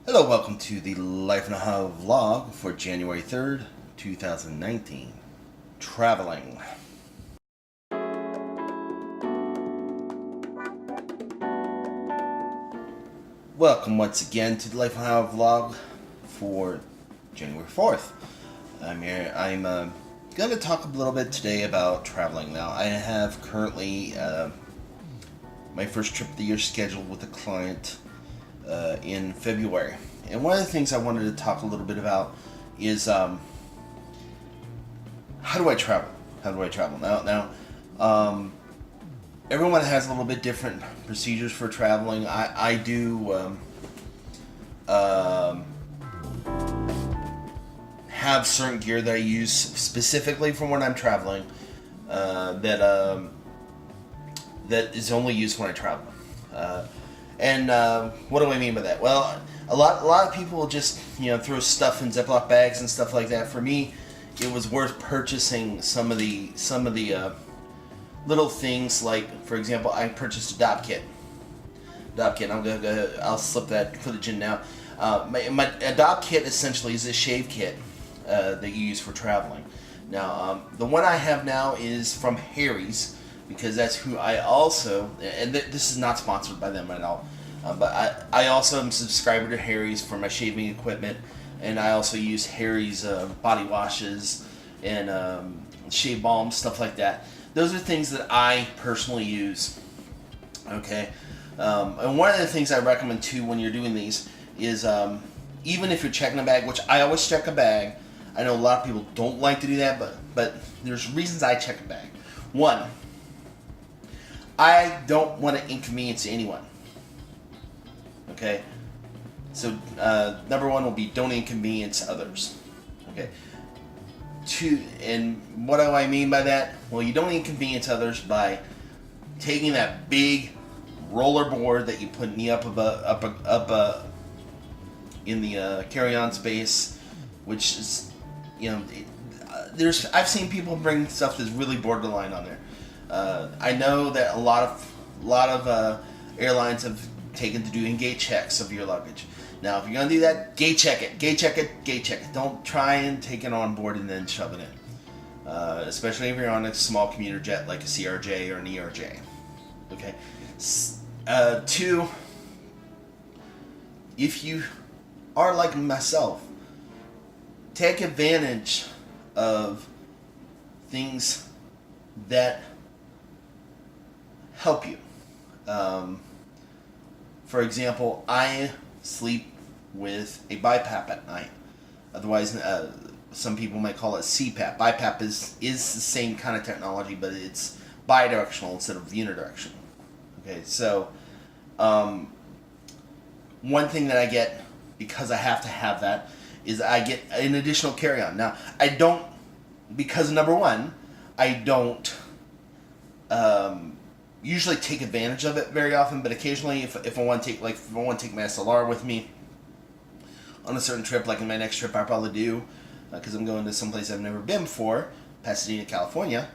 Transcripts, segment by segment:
Hello, welcome to the Life and a How vlog for January 3rd, 2019. Traveling. Welcome once again to the Life and a How vlog for January 4th. I'm going to talk a little bit today about traveling. Now, I have currently my first trip of the year scheduled with a client in February. And one of the things I wanted to talk a little bit about is how do I travel? How do I travel? Now, everyone has a little bit different procedures for traveling. I do have certain gear that I use specifically for when I'm traveling that is only used when I travel. And what do I mean by that? Well, a lot of people just throw stuff in Ziploc bags and stuff like that. For me, it was worth purchasing some of the little things, like, for example, I purchased a DOP kit. I'll slip that footage in now. A DOP kit essentially is a shave kit that you use for traveling. Now, the one I have now is from Harry's, because that's who I also, and this is not sponsored by them at all, but I also am a subscriber to Harry's for my shaving equipment, and I also use Harry's body washes and shave balms, stuff like that. Those are things that I personally use. Okay, and one of the things I recommend too when you're doing these is even if you're checking a bag, which I always check a bag. I know a lot of people don't like to do that, but there's reasons I check a bag. One, I don't want to inconvenience anyone. Okay? So, number one will be don't inconvenience others. Okay? Two, and what do I mean by that? Well, you don't inconvenience others by taking that big roller board that you put in the up in the carry-on space, which is, I've seen people bring stuff that's really borderline on there. I know that a lot of airlines have taken to doing gate checks of your luggage. Now, if you're gonna do that, gate check it. Don't try and take it on board and then shove it in. Especially if you're on a small commuter jet like a CRJ or an ERJ. Okay. Two, if you are like myself, take advantage of things that help you. For example, I sleep with a BiPAP at night. Otherwise, some people might call it CPAP. BiPAP is the same kind of technology, but it's bidirectional instead of unidirectional. Okay, so one thing that I get, because I have to have that, is I get an additional carry-on. Now, I don't, because number one, I don't usually take advantage of it very often, but occasionally, if I want to take my SLR with me on a certain trip, like in my next trip I probably do, because I'm going to someplace I've never been before, Pasadena, California,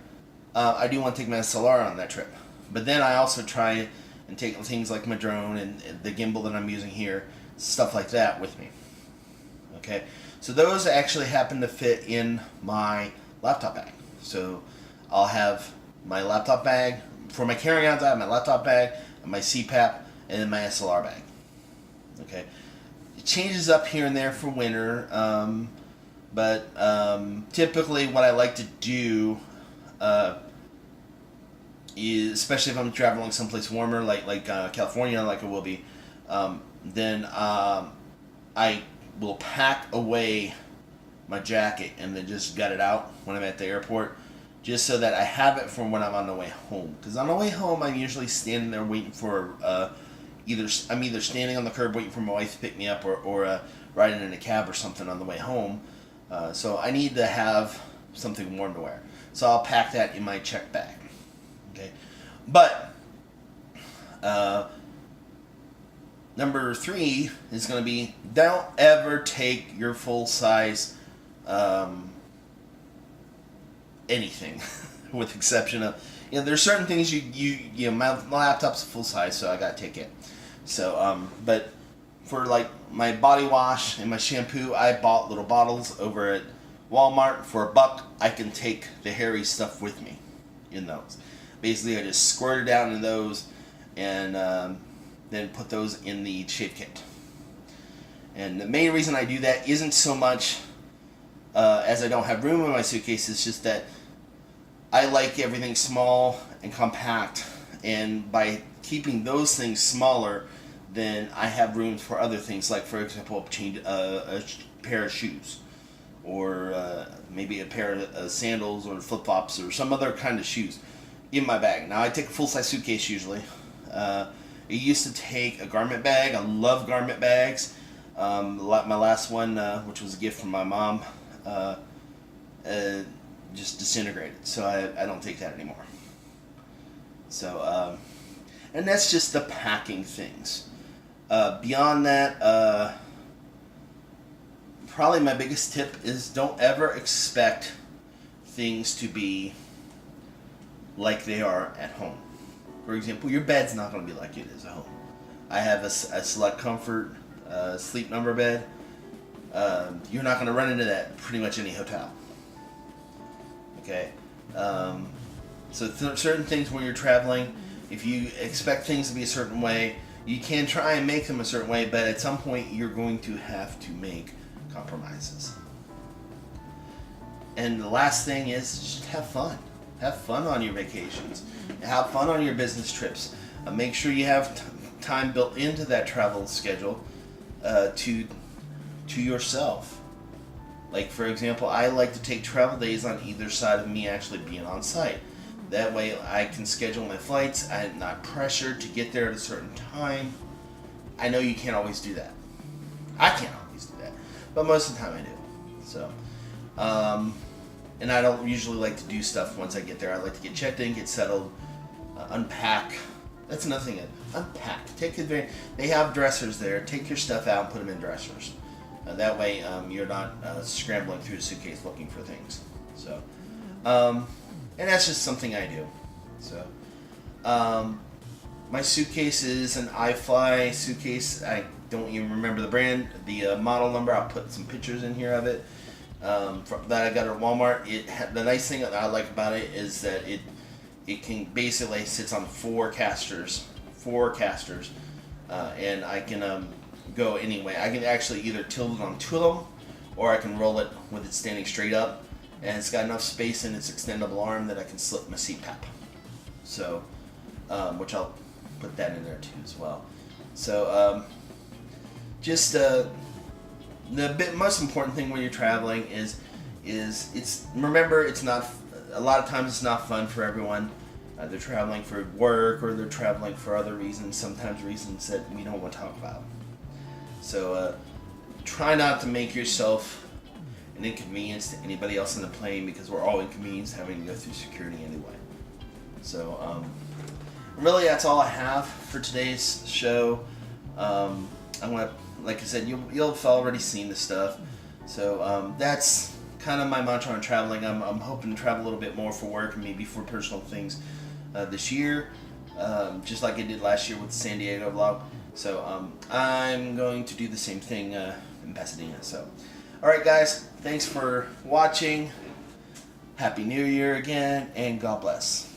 I do want to take my SLR on that trip. But then I also try and take things like my drone and the gimbal that I'm using here, stuff like that with me. Okay, so those actually happen to fit in my laptop bag. So I'll have my laptop bag. For my carry-ons, I have my laptop bag, and my CPAP, and then my SLR bag. Okay, it changes up here and there for winter, but typically what I like to do is, especially if I'm traveling someplace warmer, like California, like it will be, then I will pack away my jacket and then just gut it out when I'm at the airport, just so that I have it for when I'm on the way home. Because on the way home, I'm usually standing there waiting for either standing on the curb waiting for my wife to pick me up, or riding in a cab or something on the way home. So I need to have something warm to wear. So I'll pack that in my check bag. Okay, but number 3 is going to be, don't ever take your full size anything, with exception of, there's certain things my laptop's full size, so I gotta take it. So, but for like my body wash and my shampoo, I bought little bottles over at Walmart for $1. I can take the hairy stuff with me in those. Basically, I just squirt it down in those and then put those in the shave kit. And the main reason I do that isn't so much as I don't have room in my suitcase. It's just that I like everything small and compact, and by keeping those things smaller, then I have room for other things, like for example, a pair of shoes, or maybe a pair of sandals or flip-flops or some other kind of shoes in my bag. Now I take a full-size suitcase usually. It used to take a garment bag. I love garment bags. My last one, which was a gift from my mom, just disintegrated, so I don't take that anymore. So, and that's just the packing things. Beyond that, probably my biggest tip is don't ever expect things to be like they are at home. For example, your bed's not going to be like it is at home. I have a Select Comfort Sleep Number bed. You're not going to run into that pretty much any hotel. Okay? So certain things when you're traveling, if you expect things to be a certain way, you can try and make them a certain way, but at some point you're going to have to make compromises. And the last thing is just have fun. Have fun on your vacations. Have fun on your business trips. Make sure you have time built into that travel schedule to yourself. Like, for example, I like to take travel days on either side of me actually being on site. That way I can schedule my flights. I'm not pressured to get there at a certain time. I know you can't always do that. I can't always do that. But most of the time I do. So, and I don't usually like to do stuff once I get there. I like to get checked in, get settled, unpack. That's another thing. Unpack. Take advantage. They have dressers there. Take your stuff out and put them in dressers. That way you're not scrambling through the suitcase looking for things. So, and that's just something I do. So, my suitcase is an iFly suitcase. I don't even remember the brand, the model number. I'll put some pictures in here of it. That I got at Walmart. The nice thing that I like about it is that it can basically sits on four casters, and I can go anyway. I can actually either tilt it on two of them, or I can roll it with it standing straight up, and it's got enough space in its extendable arm that I can slip my CPAP. So, which I'll put that in there too as well. So, just the most important thing when you're traveling is remember, it's not, a lot of times it's not fun for everyone. They're traveling for work, or they're traveling for other reasons, sometimes reasons that we don't want to talk about. So try not to make yourself an inconvenience to anybody else on the plane, because we're all inconvenienced having to go through security anyway. So really that's all I have for today's show. I'm gonna, like I said, you'll have already seen the stuff. So that's kind of my mantra on traveling. I'm hoping to travel a little bit more for work and maybe for personal things this year, just like I did last year with the San Diego vlog. So I'm going to do the same thing in Pasadena. So, alright guys, thanks for watching. Happy New Year again, and God bless.